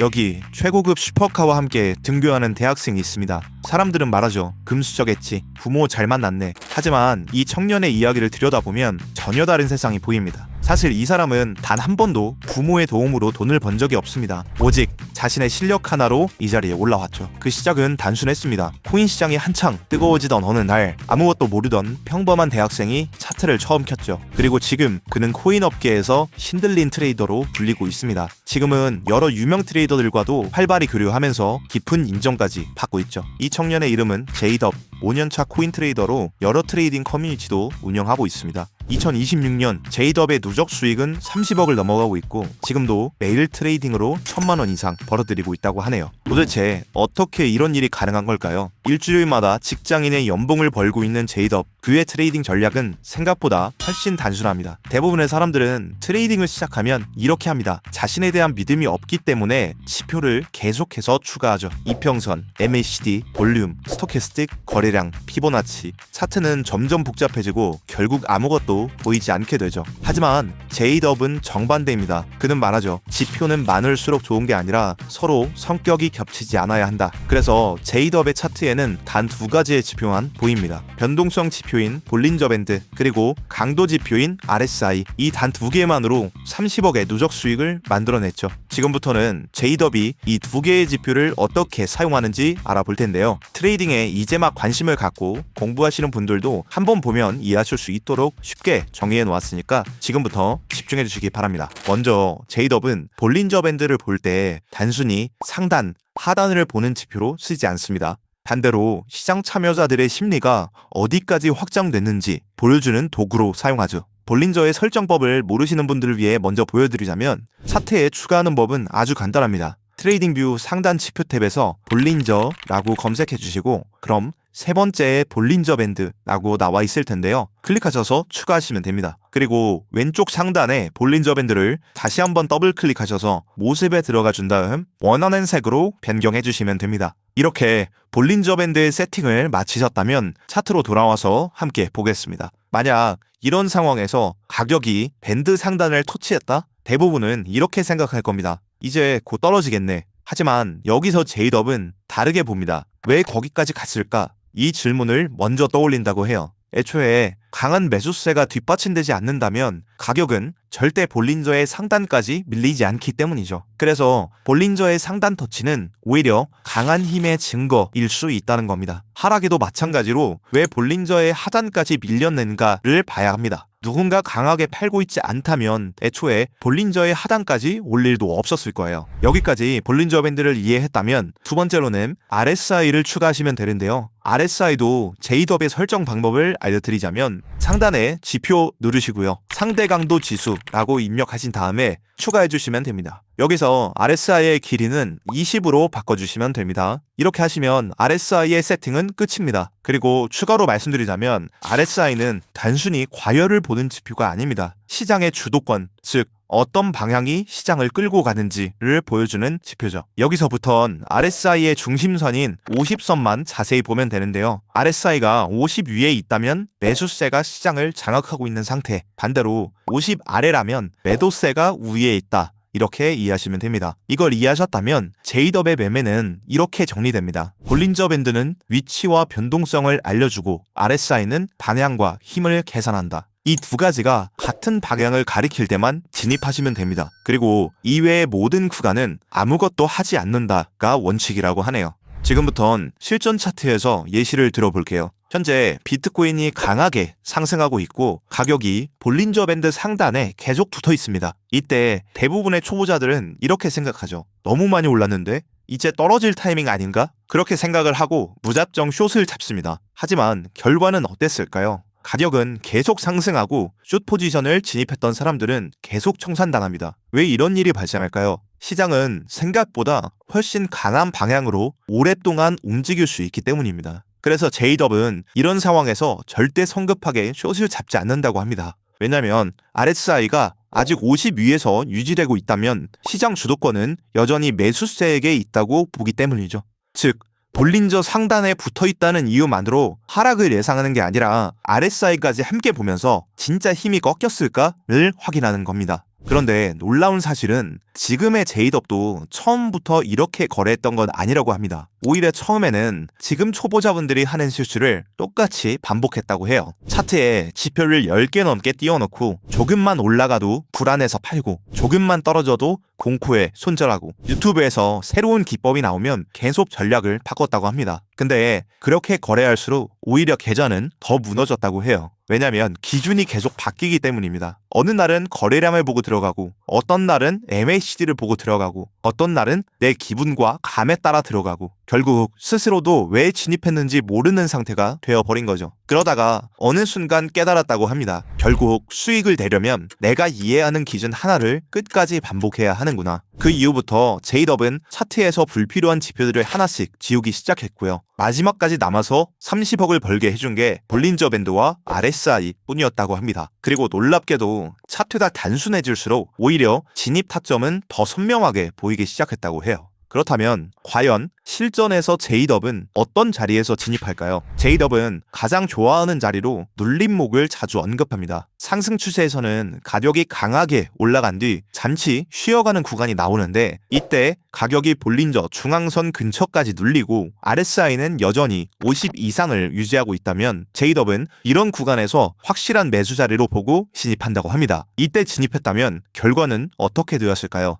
여기 최고급 슈퍼카와 함께 등교하는 대학생이 있습니다. 사람들은 말하죠. 금수저겠지. 부모 잘 만났네. 하지만 이 청년의 이야기를 들여다보면 전혀 다른 세상이 보입니다. 사실 이 사람은 단 한 번도 부모의 도움으로 돈을 번 적이 없습니다. 오직 자신의 실력 하나로 이 자리에 올라왔죠. 그 시작은 단순했습니다. 코인 시장이 한창 뜨거워지던 어느 날 아무것도 모르던 평범한 대학생이 차트를 처음 켰죠. 그리고 지금 그는 코인 업계에서 신들린 트레이더로 불리고 있습니다. 지금은 여러 유명 트레이더들과도 활발히 교류하면서 깊은 인정까지 받고 있죠. 이 청년의 이름은 제이덥. 5년차 코인 트레이더로 여러 트레이딩 커뮤니티도 운영하고 있습니다. 2026년 제이덥의 누적 수익은 30억을 넘어가고 있고 지금도 매일 트레이딩으로 1000만 원 이상 벌어들이고 있다고 하네요. 도대체 어떻게 이런 일이 가능한 걸까요? 일주일마다 직장인의 연봉을 벌고 있는 제이덥, 그의 트레이딩 전략은 생각보다 훨씬 단순합니다. 대부분의 사람들은 트레이딩을 시작하면 이렇게 합니다. 자신에 대한 믿음이 없기 때문에 지표를 계속해서 추가하죠. 이평선, MACD, 볼륨, 스토캐스틱, 거래량, 피보나치. 차트는 점점 복잡해지고 결국 아무것도 보이지 않게 되죠. 하지만 제이덥은 정반대입니다. 그는 말하죠. 지표는 많을수록 좋은 게 아니라 서로 성격이 겹치지 않아야 한다. 그래서 제이덥의 차트에는 단 두 가지의 지표만 보입니다. 변동성 지표인 볼린저 밴드 그리고 강도 지표인 RSI. 이 단 두 개만으로 30억의 누적 수익을 만들어냈죠. 지금부터는 제이덥이 이 두 개의 지표를 어떻게 사용하는지 알아볼 텐데요. 트레이딩에 이제 막 관심을 갖고 공부하시는 분들도 한번 보면 이해하실 수 있도록 쉽게 정의해 놓았으니까 지금부터 집중해 주시기 바랍니다. 먼저 제이덥은 볼린저 밴드를 볼 때 단순히 상단, 하단을 보는 지표로 쓰지 않습니다. 반대로 시장 참여자들의 심리가 어디까지 확장됐는지 보여주는 도구로 사용하죠. 볼린저의 설정법을 모르시는 분들을 위해 먼저 보여드리자면 차트에 추가하는 법은 아주 간단합니다. 트레이딩뷰 상단 지표 탭에서 볼린저라고 검색해 주시고 그럼 세 번째에 볼린저 밴드라고 나와 있을 텐데요. 클릭하셔서 추가하시면 됩니다. 그리고 왼쪽 상단에 볼린저 밴드를 다시 한번 더블 클릭하셔서 모습에 들어가 준 다음 원하는 색으로 변경해 주시면 됩니다. 이렇게 볼린저 밴드의 세팅을 마치셨다면 차트로 돌아와서 함께 보겠습니다. 만약 이런 상황에서 가격이 밴드 상단을 터치했다? 대부분은 이렇게 생각할 겁니다. 이제 곧 떨어지겠네. 하지만 여기서 제이덥은 다르게 봅니다. 왜 거기까지 갔을까? 이 질문을 먼저 떠올린다고 해요. 애초에 강한 매수세가 뒷받침되지 않는다면 가격은 절대 볼린저의 상단까지 밀리지 않기 때문이죠. 그래서 볼린저의 상단 터치는 오히려 강한 힘의 증거일 수 있다는 겁니다. 하락에도 마찬가지로 왜 볼린저의 하단까지 밀렸는가를 봐야 합니다. 누군가 강하게 팔고 있지 않다면 애초에 볼린저의 하단까지 올 일도 없었을 거예요. 여기까지 볼린저 밴드를 이해했다면 두 번째로는 RSI를 추가하시면 되는데요. RSI도 제이덥의 설정 방법을 알려드리자면 상단에 지표 누르시고요. 상대 강도 지수라고 입력하신 다음에 추가해 주시면 됩니다. 여기서 RSI의 길이는 20으로 바꿔주시면 됩니다. 이렇게 하시면 RSI의 세팅은 끝입니다. 그리고 추가로 말씀드리자면 RSI는 단순히 과열을 보는 지표가 아닙니다. 시장의 주도권, 즉 어떤 방향이 시장을 끌고 가는지를 보여주는 지표죠. 여기서부턴 RSI의 중심선인 50선만 자세히 보면 되는데요. RSI가 50 위에 있다면 매수세가 시장을 장악하고 있는 상태, 반대로 50 아래라면 매도세가 우위에 있다. 이렇게 이해하시면 됩니다. 이걸 이해하셨다면 제이덥의 매매는 이렇게 정리됩니다. 볼린저 밴드는 위치와 변동성을 알려주고 RSI는 방향과 힘을 계산한다. 이 두 가지가 같은 방향을 가리킬 때만 진입하시면 됩니다. 그리고 이외의 모든 구간은 아무것도 하지 않는다가 원칙이라고 하네요. 지금부턴 실전 차트에서 예시를 들어볼게요. 현재 비트코인이 강하게 상승하고 있고 가격이 볼린저 밴드 상단에 계속 붙어 있습니다. 이때 대부분의 초보자들은 이렇게 생각하죠. 너무 많이 올랐는데 이제 떨어질 타이밍 아닌가? 그렇게 생각을 하고 무작정 숏을 잡습니다. 하지만 결과는 어땠을까요? 가격은 계속 상승하고 숏 포지션을 진입했던 사람들은 계속 청산당합니다. 왜 이런 일이 발생할까요? 시장은 생각보다 훨씬 강한 방향으로 오랫동안 움직일 수 있기 때문입니다. 그래서 제이덥은 이런 상황에서 절대 성급하게 숏을 잡지 않는다고 합니다. 왜냐면 RSI가 아직 50 위에서 유지되고 있다면 시장 주도권은 여전히 매수세에게 있다고 보기 때문이죠. 즉 볼린저 상단에 붙어있다는 이유만으로 하락을 예상하는 게 아니라 RSI까지 함께 보면서 진짜 힘이 꺾였을까를 확인하는 겁니다. 그런데 놀라운 사실은 지금의 제이덥도 처음부터 이렇게 거래했던 건 아니라고 합니다. 오히려 처음에는 지금 초보자분들이 하는 실수를 똑같이 반복했다고 해요. 차트에 지표를 10개 넘게 띄워놓고 조금만 올라가도 불안해서 팔고 조금만 떨어져도 공포에 손절하고 유튜브에서 새로운 기법이 나오면 계속 전략을 바꿨다고 합니다. 근데 그렇게 거래할수록 오히려 계좌는 더 무너졌다고 해요. 왜냐면 기준이 계속 바뀌기 때문입니다. 어느 날은 거래량을 보고 들어가고 어떤 날은 MACD를 보고 들어가고 어떤 날은 내 기분과 감에 따라 들어가고 결국 스스로도 왜 진입했는지 모르는 상태가 되어버린 거죠. 그러다가 어느 순간 깨달았다고 합니다. 결국 수익을 내려면 내가 이해하는 기준 하나를 끝까지 반복해야 하는구나. 그 이후부터 제이덥은 차트에서 불필요한 지표들을 하나씩 지우기 시작했고요. 마지막까지 남아서 30억을 벌게 해준 게 볼린저 밴드와 RSI 뿐이었다고 합니다. 그리고 놀랍게도 차트가 단순해질수록 오히려 진입 타점은 더 선명하게 보이기 시작했다고 해요. 그렇다면 과연 실전에서 제이덥은 어떤 자리에서 진입할까요? 제이덥은 가장 좋아하는 자리로 눌림목을 자주 언급합니다. 상승 추세에서는 가격이 강하게 올라간 뒤 잠시 쉬어가는 구간이 나오는데 이때 가격이 볼린저 중앙선 근처까지 눌리고 RSI는 여전히 50 이상을 유지하고 있다면 제이덥은 이런 구간에서 확실한 매수 자리로 보고 진입한다고 합니다. 이때 진입했다면 결과는 어떻게 되었을까요?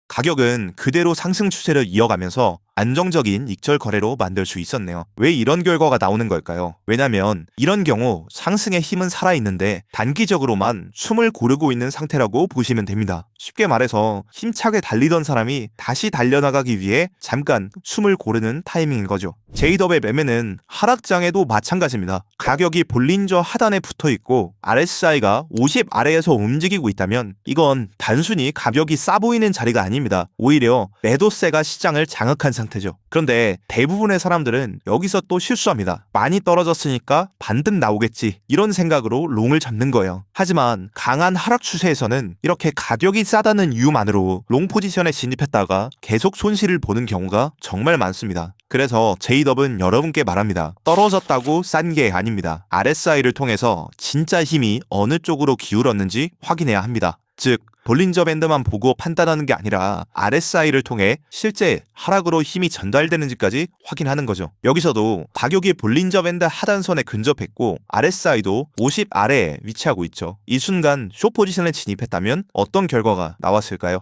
가격은 그대로 상승 추세를 이어가면서 안정적인 익절 거래로 만들 수 있었네요. 왜 이런 결과가 나오는 걸까요? 왜냐면 이런 경우 상승의 힘은 살아있는데 단기적으로만 숨을 고르고 있는 상태라고 보시면 됩니다. 쉽게 말해서 힘차게 달리던 사람이 다시 달려나가기 위해 잠깐 숨을 고르는 타이밍인 거죠. 제이덥의 매매는 하락장에도 마찬가지입니다. 가격이 볼린저 하단에 붙어있고 RSI가 50 아래에서 움직이고 있다면 이건 단순히 가격이 싸 보이는 자리가 아닙니다. 오히려 매도세가 시장을 장악한 상태죠. 그런데 대부분의 사람들은 여기서 또 실수합니다. 많이 떨어졌으니까 반등 나오겠지 이런 생각으로 롱을 잡는 거예요. 하지만 강한 하락 추세에서는 이렇게 가격이 싸다는 이유만으로 롱 포지션에 진입했다가 계속 손실을 보는 경우가 정말 많습니다. 그래서 제이덥은 여러분께 말합니다. 떨어졌다고 싼 게 아닙니다. RSI를 통해서 진짜 힘이 어느 쪽으로 기울었는지 확인해야 합니다. 즉 볼린저 밴드만 보고 판단하는 게 아니라 RSI를 통해 실제 하락으로 힘이 전달되는지까지 확인하는 거죠. 여기서도 가격이 볼린저 밴드 하단선에 근접했고 RSI도 50 아래에 위치하고 있죠. 이 순간 숏 포지션에 진입했다면 어떤 결과가 나왔을까요?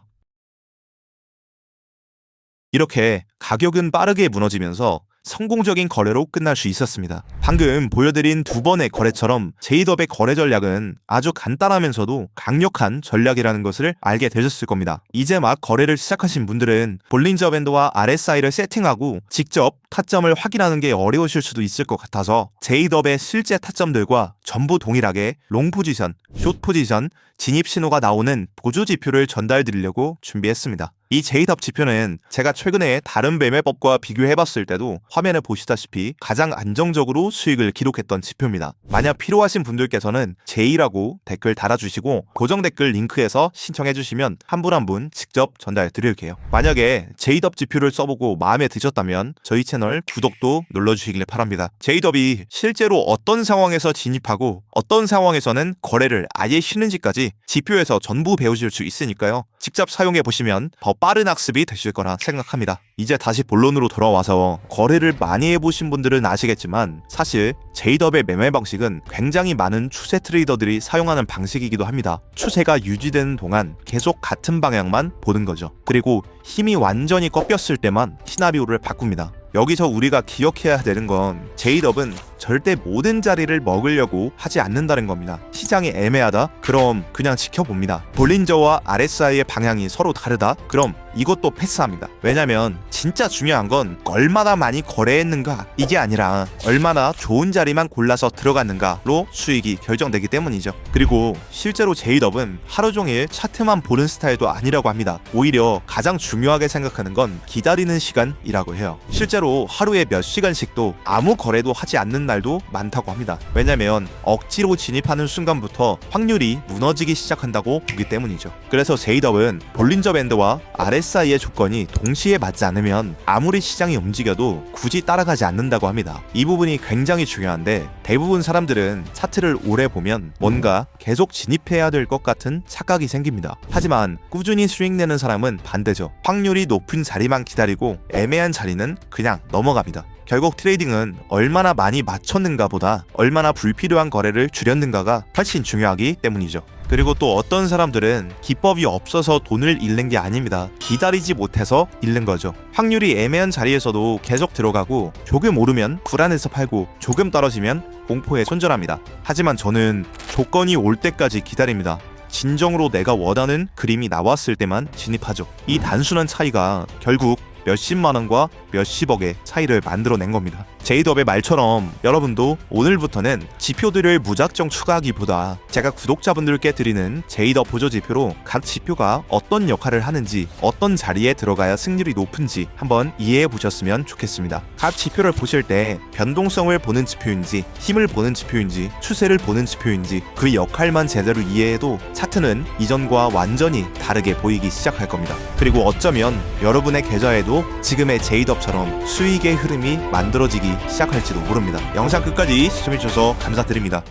이렇게 가격은 빠르게 무너지면서 성공적인 거래로 끝날 수 있었습니다. 방금 보여드린 두 번의 거래처럼 제이덥의 거래 전략은 아주 간단하면서도 강력한 전략이라는 것을 알게 되셨을 겁니다. 이제 막 거래를 시작하신 분들은 볼린저 밴드와 RSI를 세팅하고 직접 타점을 확인하는 게 어려우실 수도 있을 것 같아서 제이덥의 실제 타점들과 전부 동일하게 롱 포지션, 숏 포지션, 진입 신호가 나오는 보조 지표를 전달 드리려고 준비했습니다. 이 제이덥 지표는 제가 최근에 다른 매매법과 비교해봤을 때도 화면에 보시다시피 가장 안정적으로 수익을 기록했던 지표입니다. 만약 필요하신 분들께서는 제이라고 댓글 달아주시고 고정 댓글 링크에서 신청해주시면 한 분 한 분 직접 전달 드릴게요. 만약에 제이덥 지표를 써보고 마음에 드셨다면 저희 채널 구독도 눌러주시길 바랍니다. 제이덥이 실제로 어떤 상황에서 진입하고 어떤 상황에서는 거래를 아예 쉬는지까지 지표에서 전부 배우실 수 있으니까요. 직접 사용해보시면 더 빠른 학습이 되실 거라 생각합니다. 이제 다시 본론으로 돌아와서 거래를 많이 해보신 분들은 아시겠지만 사실 제이덥의 매매 방식은 굉장히 많은 추세 트레이더들이 사용하는 방식이기도 합니다. 추세가 유지되는 동안 계속 같은 방향만 보는 거죠. 그리고 힘이 완전히 꺾였을 때만 시나리오를 바꿉니다. 여기서 우리가 기억해야 되는 건 제이덥은 절대 모든 자리를 먹으려고 하지 않는다는 겁니다. 시장이 애매하다? 그럼 그냥 지켜봅니다. 볼린저와 RSI의 방향이 서로 다르다? 그럼 이것도 패스합니다. 왜냐면 진짜 중요한 건 얼마나 많이 거래했는가 이게 아니라 얼마나 좋은 자리만 골라서 들어갔는가로 수익이 결정되기 때문이죠. 그리고 실제로 제이덥은 하루 종일 차트만 보는 스타일도 아니라고 합니다. 오히려 가장 중요하게 생각하는 건 기다리는 시간이라고 해요. 실제로 하루에 몇 시간씩도 아무 거래도 하지 않는 날도 말도 많다고 합니다. 왜냐면 억지로 진입하는 순간부터 확률이 무너지기 시작한다고 보기 때문이죠. 그래서 제이덥은 볼린저 밴드와 RSI의 조건이 동시에 맞지 않으면 아무리 시장이 움직여도 굳이 따라가지 않는다고 합니다. 이 부분이 굉장히 중요한데 대부분 사람들은 차트를 오래 보면 뭔가 계속 진입해야 될 것 같은 착각이 생깁니다. 하지만 꾸준히 수익 내는 사람은 반대죠. 확률이 높은 자리만 기다리고 애매한 자리는 그냥 넘어갑니다. 결국 트레이딩은 얼마나 많이 맞췄는가 보다 얼마나 불필요한 거래를 줄였는가가 훨씬 중요하기 때문이죠. 그리고 또 어떤 사람들은 기법이 없어서 돈을 잃는 게 아닙니다. 기다리지 못해서 잃는 거죠. 확률이 애매한 자리에서도 계속 들어가고 조금 오르면 불안해서 팔고 조금 떨어지면 공포에 손절합니다. 하지만 저는 조건이 올 때까지 기다립니다. 진정으로 내가 원하는 그림이 나왔을 때만 진입하죠. 이 단순한 차이가 결국 몇십만 원과 몇십억의 차이를 만들어낸 겁니다. 제이덥의 말처럼 여러분도 오늘부터는 지표들을 무작정 추가하기보다 제가 구독자분들께 드리는 제이덥 보조지표로 각 지표가 어떤 역할을 하는지 어떤 자리에 들어가야 승률이 높은지 한번 이해해 보셨으면 좋겠습니다. 각 지표를 보실 때 변동성을 보는 지표인지 힘을 보는 지표인지 추세를 보는 지표인지 그 역할만 제대로 이해해도 차트는 이전과 완전히 다르게 보이기 시작할 겁니다. 그리고 어쩌면 여러분의 계좌에도 지금의 제이덥처럼 수익의 흐름이 만들어지기 시작할지도 모릅니다. 영상 끝까지 시청해주셔서 감사드립니다.